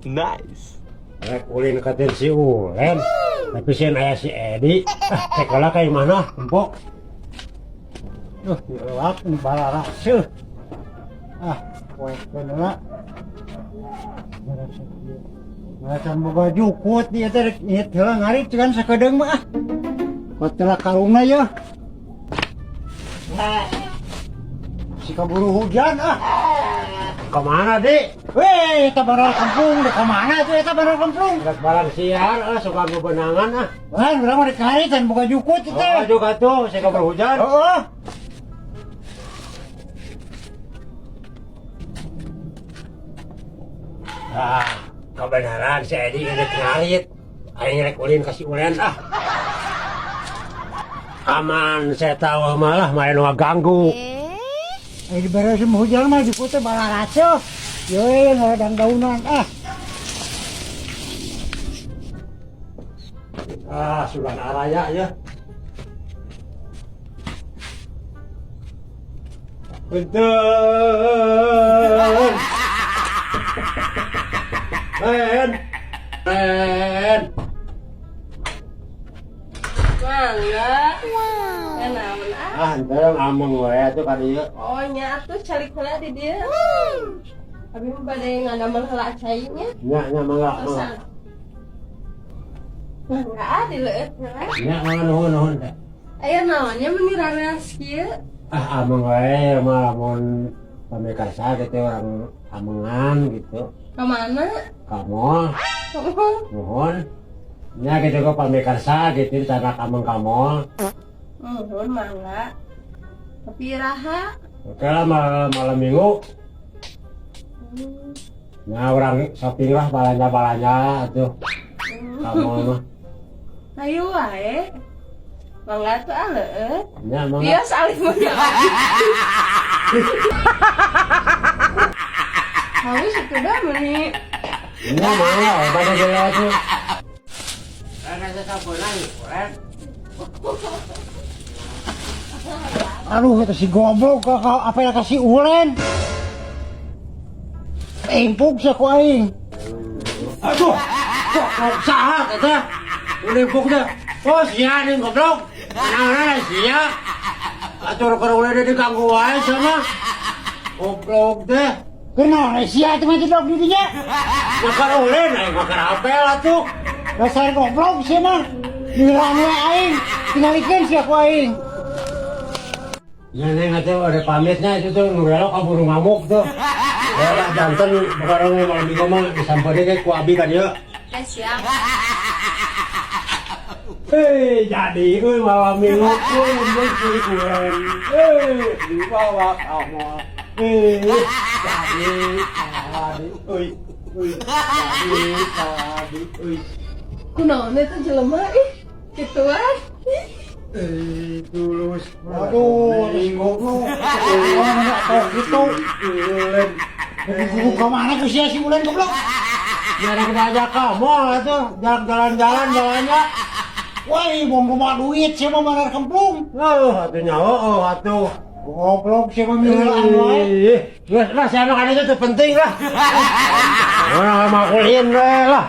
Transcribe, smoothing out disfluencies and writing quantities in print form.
Nice. Rek ulin katin si Ulen, tapi sih ayah si Edi. Sekolah kayak mana, empok? Lewat balara sih. Poek bener. Macam boga jukut dia teh ieu heula ngarit kan sakedeung mah. Kotela karungna ya. Si kaburu hujan Kemana, Dik? Weh, kita baru kampung, dek kemana tuh? Kita baru kampung. Berat barang siar, suka bebenangan Wah, berapa di kali dan buka jukut itu. Oh, juga tuh, saya kabar hujan. Oh. Kebenaran si Edi ini ngarit. Aing rek ulin kasih ulen Aman, saya tahu malah main ngaganggu. Di beres hujan mah jukutnya balar aja. Yoi, ngadang daunan Sudah araya ya. Bentar. Ben. Mangga. Wow. Ente yang ameng we atuh ka dieu. Oh nya atuh calik heula di dieu. Abi mah bade ngadamel heula cai nya. Nya mangga. Mangga di leueut heula. Nya mangga nuhun teh. Aya naonnya mun dirareas kieu? Ameng we mah mun pamekarsa gitu orang amengan gitu. Ka mana? Kamu nuhun. Nya gitu kok pamekarsa gitu cara kameng-kamol. Nuhun mangga. Tapi raha. Oke lah malam minggu. Nah orang shopping lah balanja tuh. Kamu mah. Ayo wae. Mangga tuh leueut. Nya mangga. Bias alih mah. Haus itu dah meni. Nya mangga pada jalan tuh. Ada sesampuna nih, Aduh, itu si goblok apa yang kasih ulen? Empuk sih ku aing. Aduh, kok sahat eta? Ulimpuk dah. Oh, sia nih goblok. Mana sia? Atur keur ulah diganggu wae sama. Goblok teh. Kenapa sia itu mah jedok di dinya? Makar ulen aing makar apel atuh. Dasar goblok sih mah. Dirane aing, tingalikeun sih ku aing. Ya neng atuh ada pamitnya itu tuh nurelo kaburu ngamuk tuh. Ya lah janten bakarang malam minggu mah disamperin ke ku abi kan ya. Siap. Jadi malam minggu mun kuy kulen. Dibawa kamu. Jadi Kunaon eta jelema ih? Kituan. Tulus. Aduh, si goblok. Enggak tahu gitu. Ulen. Guru kemana ku sia si ulen goblok? Jarang diajak kamu tuh, jarang jalan-jalan bawanya. Wah, bom rumah duit sih mah manar kemplung. Atunya atuh. Goblok sih mah milaan wae. Lah, saya makan itu tuh penting lah. Orang mau kulin lah.